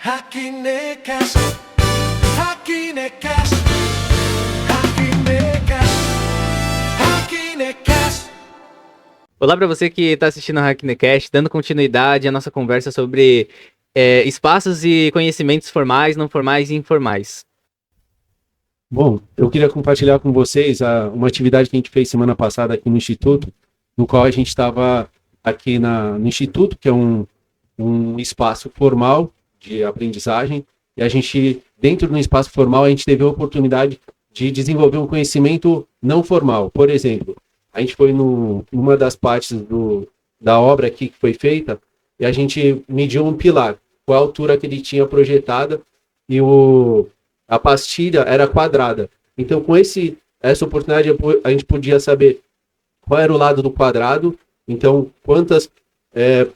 Hakinecast, Hakinecast, Hakinecast, Hakinecast. Olá para você que está assistindo a Hakinecast, dando continuidade à nossa conversa sobre espaços e conhecimentos formais, não formais e informais. Bom, eu queria compartilhar com vocês uma atividade que a gente fez semana passada aqui no Instituto, no qual a gente estava aqui no Instituto, que é um espaço formal de aprendizagem, e a gente, dentro do espaço formal, a gente teve a oportunidade de desenvolver um conhecimento não formal. Por exemplo, a gente foi numa das partes da obra aqui que foi feita, e a gente mediu um pilar, qual a altura que ele tinha projetada, e a pastilha era quadrada. Então, com essa oportunidade, a gente podia saber qual era o lado do quadrado, então, quantas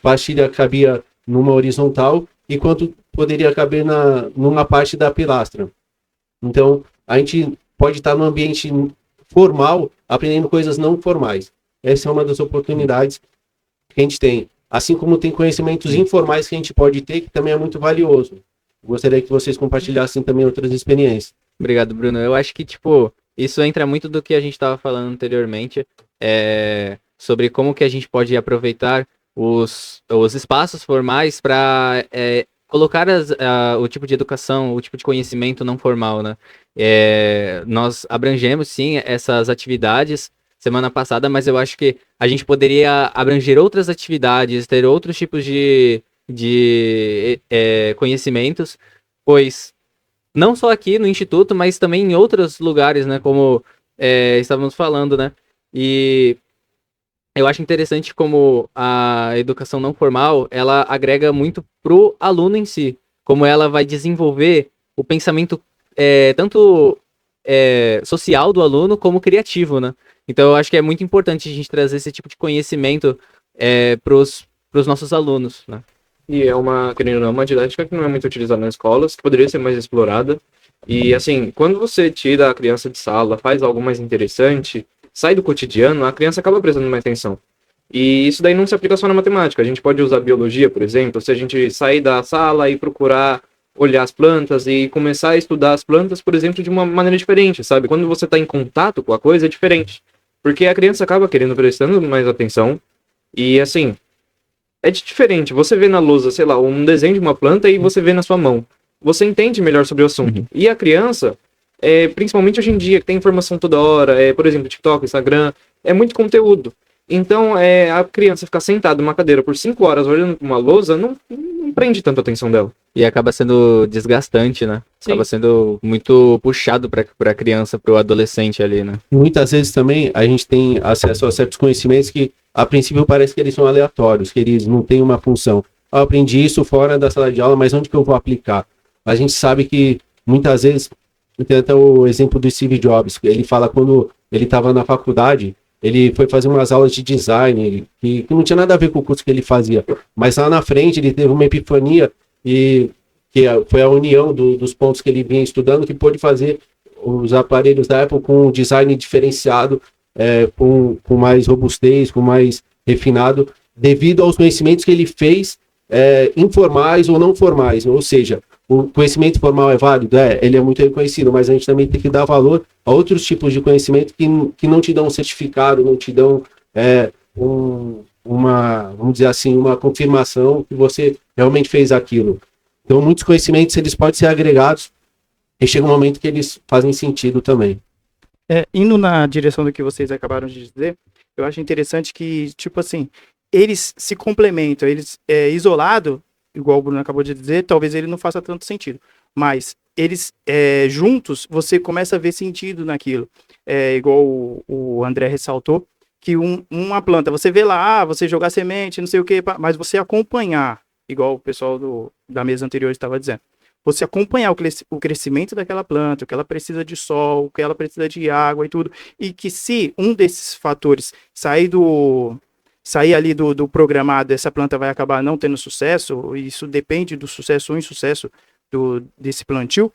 pastilha cabia numa horizontal e quanto poderia caber numa parte da pilastra. Então, a gente pode estar num ambiente formal, aprendendo coisas não formais. Essa é uma das oportunidades que a gente tem. Assim como tem conhecimentos informais que a gente pode ter, que também é muito valioso. Gostaria que vocês compartilhassem também outras experiências. Obrigado, Bruno. Eu acho que, isso entra muito do que a gente estava falando anteriormente, sobre como que a gente pode aproveitar os espaços formais para colocar o tipo de educação, o tipo de conhecimento não formal, né? Nós abrangemos, sim, essas atividades semana passada, mas eu acho que a gente poderia abranger outras atividades, ter outros tipos de conhecimentos, pois não só aqui no Instituto, mas também em outros lugares, né, como estávamos falando, né, e eu acho interessante como a educação não formal, ela agrega muito pro aluno em si, como ela vai desenvolver o pensamento tanto social do aluno como criativo, né, então eu acho que é muito importante a gente trazer esse tipo de conhecimento pros nossos alunos, né. E querendo ou não, uma didática que não é muito utilizada nas escolas, que poderia ser mais explorada. E, assim, quando você tira a criança de sala, faz algo mais interessante, sai do cotidiano, a criança acaba prestando mais atenção. E isso daí não se aplica só na matemática. A gente pode usar biologia, por exemplo, se a gente sair da sala e procurar olhar as plantas e começar a estudar as plantas, por exemplo, de uma maneira diferente, sabe? Quando você está em contato com a coisa, é diferente. Porque a criança acaba prestando mais atenção. E, assim, é diferente. Você vê na lousa, sei lá, um desenho de uma planta e você vê na sua mão. Você entende melhor sobre o assunto. Uhum. E a criança, principalmente hoje em dia, que tem informação toda hora, por exemplo, TikTok, Instagram, é muito conteúdo. Então, a criança ficar sentada numa cadeira por 5 horas olhando para uma lousa, não prende tanto a atenção dela. E acaba sendo desgastante, né? Sim. Acaba sendo muito puxado pra criança, pro adolescente ali, né? E muitas vezes também a gente tem acesso a certos conhecimentos que, a princípio, parece que eles são aleatórios, que eles não têm uma função. Eu aprendi isso fora da sala de aula, mas onde que eu vou aplicar? A gente sabe que, muitas vezes, tem até o exemplo do Steve Jobs, ele fala quando ele estava na faculdade, ele foi fazer umas aulas de design, que não tinha nada a ver com o curso que ele fazia, mas lá na frente ele teve uma epifania, e que foi a união dos pontos que ele vinha estudando, que pôde fazer os aparelhos da Apple com um design diferenciado, com mais robustez, com mais refinado, devido aos conhecimentos que ele fez, informais ou não formais. Ou seja, o conhecimento formal é válido? Ele é muito reconhecido, mas a gente também tem que dar valor a outros tipos de conhecimento que não te dão um certificado, não te dão vamos dizer assim, uma confirmação que você realmente fez aquilo. Então, muitos conhecimentos, eles podem ser agregados e chega um momento que eles fazem sentido também. Indo na direção do que vocês acabaram de dizer, eu acho interessante que, tipo assim, eles se complementam, eles isolado, igual o Bruno acabou de dizer, talvez ele não faça tanto sentido, mas eles juntos, você começa a ver sentido naquilo. Igual o André ressaltou, que uma planta, você vê lá, você jogar semente, não sei o que, mas você acompanhar, igual o pessoal da mesa anterior estava dizendo, você acompanhar o crescimento daquela planta, o que ela precisa de sol, o que ela precisa de água e tudo, e que se um desses fatores sair ali do programado, essa planta vai acabar não tendo sucesso, isso depende do sucesso ou insucesso desse plantio.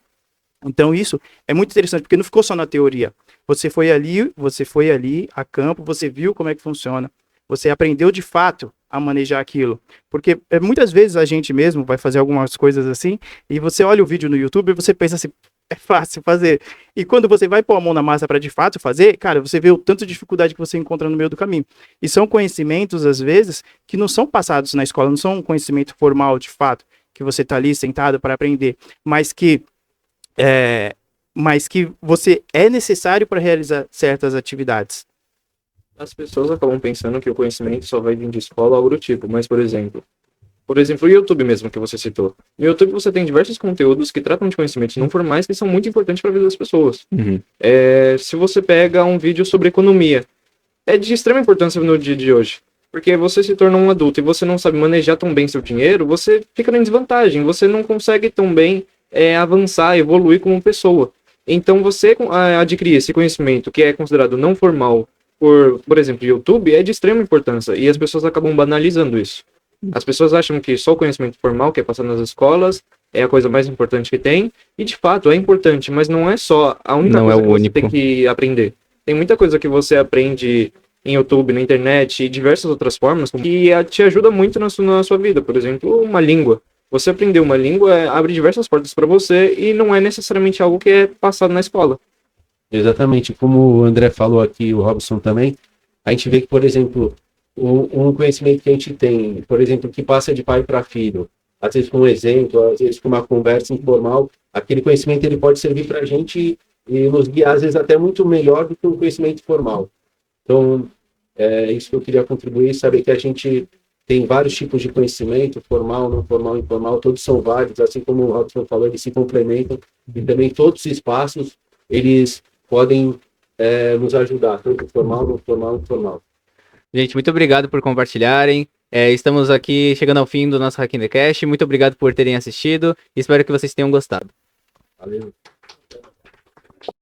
Então isso é muito interessante, porque não ficou só na teoria. Você foi ali a campo, você viu como é que funciona, você aprendeu de fato a manejar aquilo. Porque muitas vezes a gente mesmo vai fazer algumas coisas assim, e você olha o vídeo no YouTube e você pensa assim, é fácil fazer. E quando você vai pôr a mão na massa para de fato fazer, cara, você vê o tanto de dificuldade que você encontra no meio do caminho. E são conhecimentos, às vezes, que não são passados na escola, não são um conhecimento formal de fato, que você está ali sentado para aprender, mas que você é necessário para realizar certas atividades. As pessoas acabam pensando que o conhecimento só vai vir de escola ou algo do tipo, mas, por exemplo, o YouTube mesmo que você citou. No YouTube você tem diversos conteúdos que tratam de conhecimentos não formais que são muito importantes para a vida das pessoas. Se você pega um vídeo sobre economia, é de extrema importância no dia de hoje. Porque você se torna um adulto e você não sabe manejar tão bem seu dinheiro, você fica em desvantagem, você não consegue tão bem avançar, evoluir como pessoa. Então você adquirir esse conhecimento que é considerado não formal por exemplo, YouTube, é de extrema importância e as pessoas acabam banalizando isso. As pessoas acham que só o conhecimento formal que é passado nas escolas é a coisa mais importante que tem, e de fato é importante, mas não é só a única Não coisa é o que você único. tem que aprender. Tem muita coisa que você aprende em YouTube, na internet e diversas outras formas que te ajuda muito na sua vida. Por exemplo, uma língua. Você aprender uma língua abre diversas portas para você e não é necessariamente algo que é passado na escola. Exatamente, como o André falou aqui, o Robson também, a gente vê que, por exemplo, um conhecimento que a gente tem, por exemplo, que passa de pai para filho, às vezes com um exemplo, às vezes com uma conversa informal, aquele conhecimento ele pode servir para a gente e nos guiar, às vezes, até muito melhor do que um conhecimento formal. Então, é isso que eu queria contribuir, saber que a gente tem vários tipos de conhecimento, formal, não formal, informal, todos são válidos, assim como o Robson falou, eles se complementam, e também todos os espaços, eles podem nos ajudar, tanto formal, não formal, informal. Gente, muito obrigado por compartilharem. Estamos aqui chegando ao fim do nosso Hack in the Cast. Muito obrigado por terem assistido. Espero que vocês tenham gostado. Valeu.